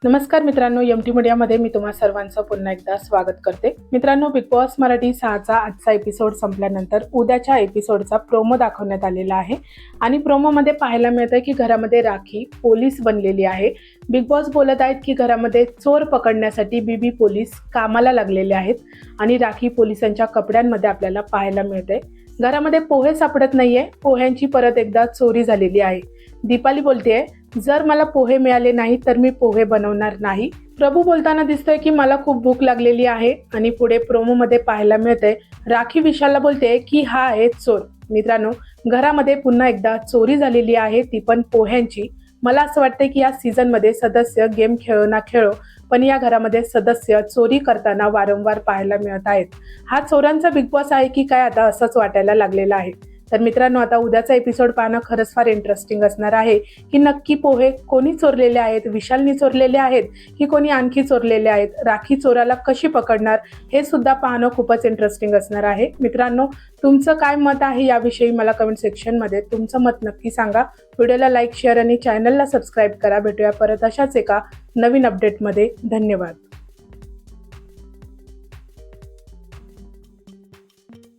नमस्कार मित्रांनो, एमटी मीडियामध्ये मी तुम्हा सर्वांचं पुन्हा एकदा स्वागत करते. मित्रांनो, बिग बॉस मराठी 6चा आजचा एपिसोड संपल्यानंतर उद्याच्या एपिसोडचा प्रोमो दाखवण्यात आलेला आहे आणि प्रोमोमध्ये पाहायला मिळतं की घरामध्ये राखी पोलीस बनलेली आहे. बिग बॉस बोलत आहेत की घरामध्ये चोर पकडण्यासाठी बीबी पोलीस कामाला लागलेले आहेत आणि राखी पोलिसांच्या कपड्यांमध्ये आपल्याला पाहायला मिळते. घरामध्ये पोहे सापडत नाहीये, पोह्यांची परत एकदा चोरी झालेली आहे. दीपाली बोलतेय, जर मला पोहे मिळाले नाही तर मी पोहे बनवणार नाही. प्रभू बोलताना दिसतोय की मला खूप भूक लागलेली आहे आणि पुढे प्रोमो मध्ये पाहायला मिळते राखी विशालला बोलते की हा आहे चोर. मित्रांनो, घरामध्ये पुन्हा एकदा चोरी झालेली आहे, ती पण पोह्यांची. मला असं वाटतं की या सीझन मध्ये सदस्य गेम खेळो ना खेळो, पण या घरामध्ये सदस्य चोरी करताना वारंवार पाहायला मिळत आहेत. हा चोरांचा बिग बॉस आहे की काय, आता असंच वाटायला लागलेलं आहे. तर मित्रांनो, आता उद्याचा एपिसोड पाहणं खरंच फार इंटरेस्टिंग असणार आहे की नक्की पोहे कोणी चोरलेले आहेत, विशालनी चोरलेले आहेत की कोणी आणखी चोरलेले आहेत, राखी चोराला कशी पकडणार, हे सुद्धा पाहणं खूपच इंटरेस्टिंग असणार आहे. मित्रांनो, तुमचं काय मत आहे याविषयी मला कमेंट सेक्शनमध्ये तुमचं मत नक्की सांगा. व्हिडिओला लाईक, शेअर आणि चॅनलला सबस्क्राईब करा. भेटूया परत अशाच एका नवीन अपडेटमध्ये. धन्यवाद.